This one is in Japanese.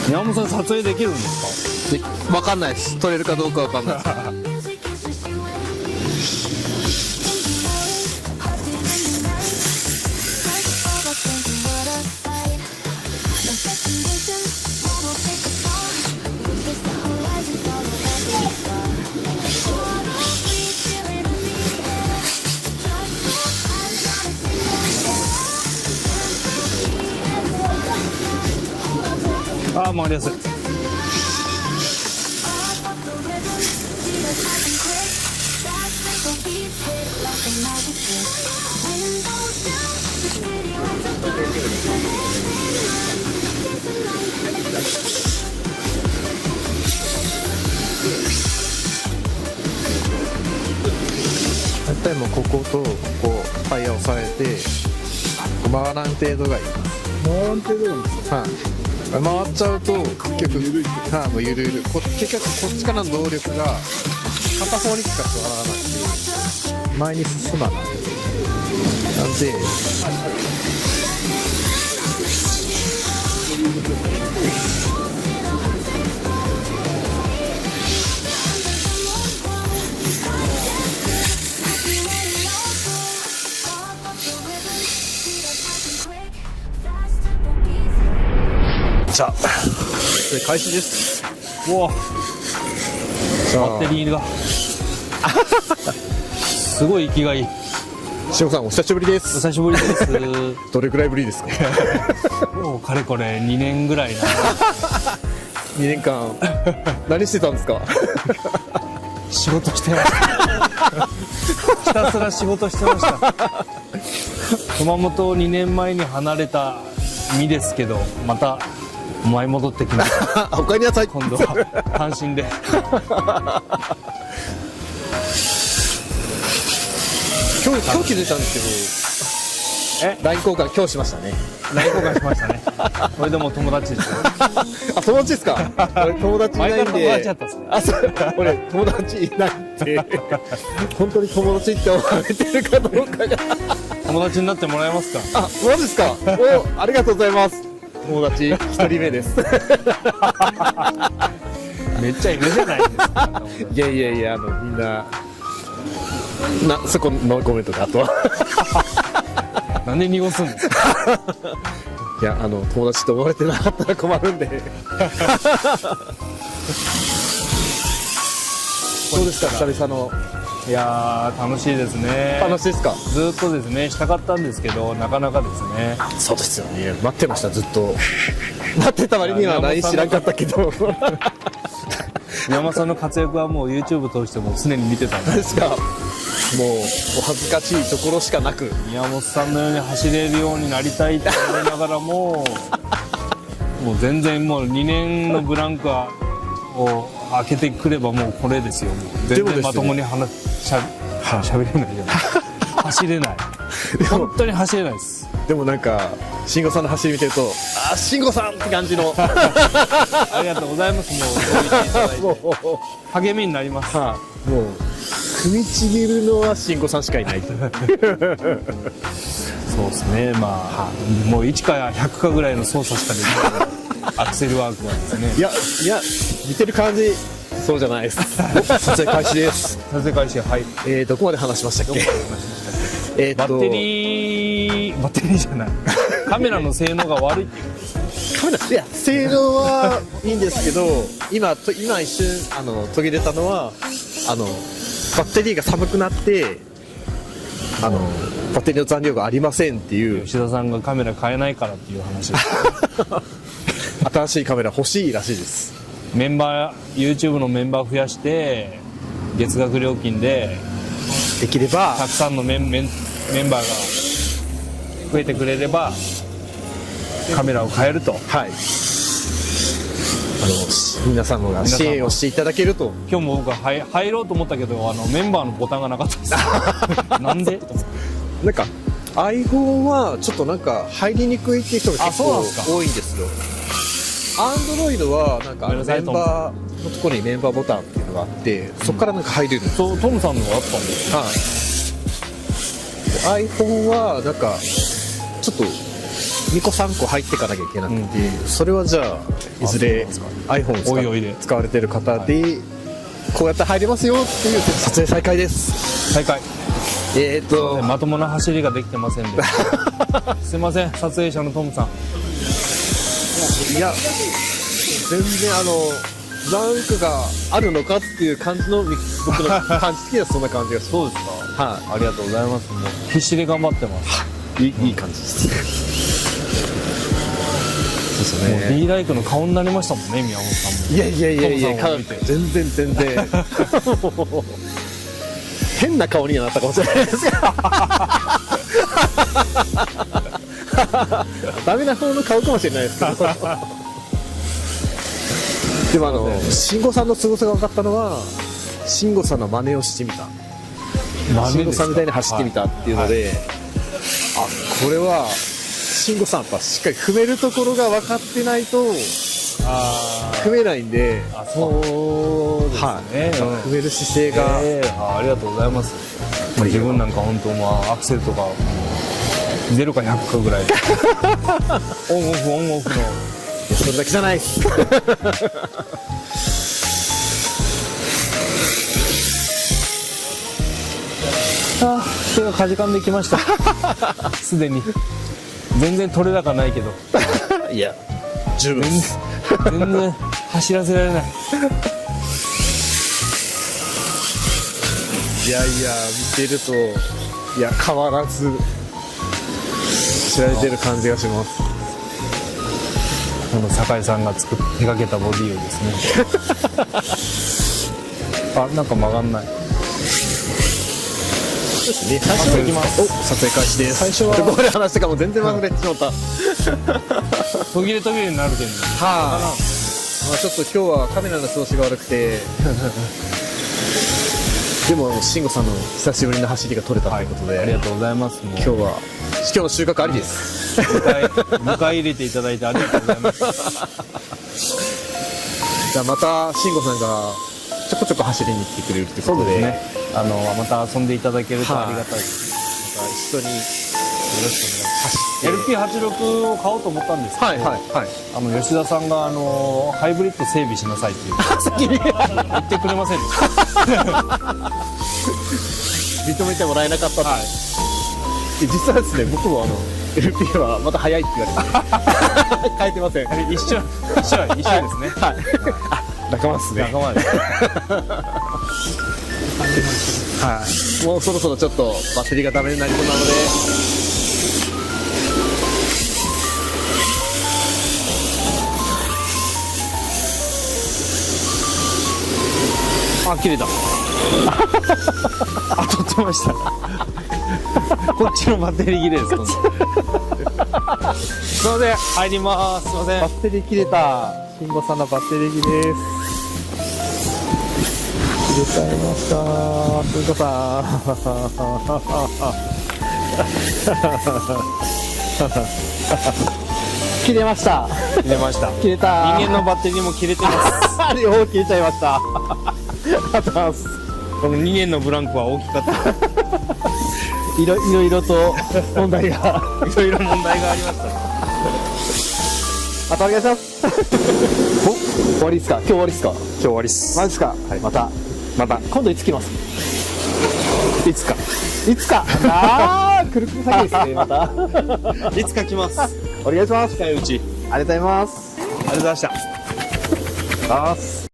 山本さん撮影できるんですわかんないです。撮れるかどうかわかんないです。か回りやすい。大体もうこことここタイヤ押さえて回らん程度がいい。回らん程度なんですよ。はい、回っちゃうと結局はい、もうゆるゆる結局こっちからの動力が片方にしか伝わらないんで前に進まない。なんでじゃあ開始です。うわ、じゃあバッテリーがすごい息がいい。しおさんお久しぶりでおす。久しぶりですどれくらいぶりですかもうかれこれ2年ぐらいな。2年間何してたんですか仕事してましたひたすら仕事してました熊本を2年前に離れた身ですけど、また舞い戻ってきましたお帰りなさい。今度は単身で今日気づいたんですけど LINE 交換今日しましたね。 LINE 交換しましたねこれでも友達ですよ。あ、友達ですか俺友達いないん前から友で。達だったんですね。あ、そう俺友達いないんで本当に友達って思われてるかどうかが友達になってもらえますか。あ、マジですかお、ありがとうございます。友達一人目ですめっちゃいるじゃないですかいやいやいや、みんなそこのコメントであとはなんで濁すんですか。いや、友達と思われてなかったら困るんでどうですか久々の。いやー楽しいですね。楽しいですか。ずっとですねしたかったんですけど、なかなかですね。そうですよね。待ってました、ずっと待ってた割には LINE 知らんかったけど宮本さんの活躍はもう YouTube 通しても常に見てたんで、ですか。もうお恥ずかしいところしかなく、宮本さんのように走れるようになりたいと思いながらももう全然もう2年のブランクを開けてくればもうこれですよ。もう全然まともにしゃべれないじゃない走れない本当に走れないです。でもなんか慎吾さんの走り見てると、あ、慎吾さんって感じのありがとうございます。もうそう言っていただいても励みになります。うもう踏みちぎるのは慎吾さんしかいないそうですね。まあ、もう1か100かぐらいの操作しかできないアクセルワークはですね。いや見てる感じそうじゃないです撮影開始です撮影開始。はい。どこまで話しましたっけバッテリーじゃないカメラの性能が悪いっていうことですね。カメラ、いや性能はいいんですけど、今一瞬途切れたのはバッテリーが寒くなってバッテリーの残量がありませんっていう。吉田さんがカメラ買えないからっていう話です新しいカメラ欲しいらしいです。メンバー YouTube のメンバー増やして月額料金でできればたくさんのメンバーが増えてくれればカメラを買えると。はい、皆様が支援をしていただけると。今日も僕は入ろうと思ったけどメンバーのボタンがなかったですなんでなんか iPhone はちょっとなんか入りにくいっていう人が結構あそうなんですか多いんですよ。Android はなんかメンバーのところにメンバーボタンっていうのがあって、そこからなんか入れるんです。そうトムさんのがあったんですはい、iPhone はなんかちょっと2個3個入っていかなきゃいけなくて、それはじゃあいずれ iPhone おいおいで使われてる方で、こうやって入れますよっていう撮影再開です。再開。まともな走りができてませんで。すいません、撮影者のトムさん。いや、全然ランクがあるのかっていう感じの、僕の感じ的にはそんな感じがします。そうですか。はい、ありがとうございます。もう必死で頑張ってます。いい感じです。そうですもうね。 D ライクの顔になりましたもんね、宮本さんも。いや、トムさんを見て全然もう変な顔にはなったかもしれないですけどダメな方の顔かもしれないですけどでも慎吾さんの凄さが分かったのは、慎吾さんの真似をしてみた、慎吾さんみたいに走ってみたっていうので、あ、これは慎吾さんやっぱしっかり踏めるところが分かってないと踏めないんで、そうですね。踏める姿勢が、ありがとうございます。自分なんか本当アクセルとか0か100かぐらいでオンオフのそれだけじゃないです手がかじかんできましたすでに。全然取れ高ないけどいや、十分です全然走らせられない。いや、見てると、いや、変わらず知られてる感じがします。この酒井さんが手掛けたボディをですねあ、なんか曲がんない。そうですね、最初は行きます。お、撮影開始です。最初はどこで話したかも全然忘れてしまった途切れになるけど、まあ、ちょっと今日はカメラの調子が悪くてでも慎吾さんの久しぶりの走りが撮れたということで、ありがとうございます。もう今日の収穫ありです。迎え入れていただいてありがとうございますじゃあまた慎吾さんがちょこちょこ走りに来てくれるってことで、ね、また遊んでいただけるとありがたいです。また一緒によろしくお願いします。LP86 を買おうと思ったんですけど、吉田さんがハイブリッド整備しなさいって言ってくれませんでした認めてもらえなかったと、実はですね、僕もLP はまた早いって言われて変えてません。一緒ですね。仲間ですね。仲間です。もうそろそろちょっとバッテリーがダメになりそうなので、あ、切れた。あ、取ってました。こっちのバッテリー切れです。すいません、入ります。すいません。バッテリー切れた。慎吾さんのバッテリー切れです。切れちゃいました。慎吾さん。切れました。切れました。切れた。人間のバッテリーも切れてます。両方切れちゃいました。ありがとうございます。この2年のブランクは大きかった。いろいろと問題がいろいろ問題がありました。またお願いします。お、終わりですか。今日終わりですか。今日終わりっす。マジですか。はい、また今度いつ来ます。いつかくるくる詐欺ですね。またいつか来ます。お願いします。近いうち。ありがとうございます。ありがとうございました。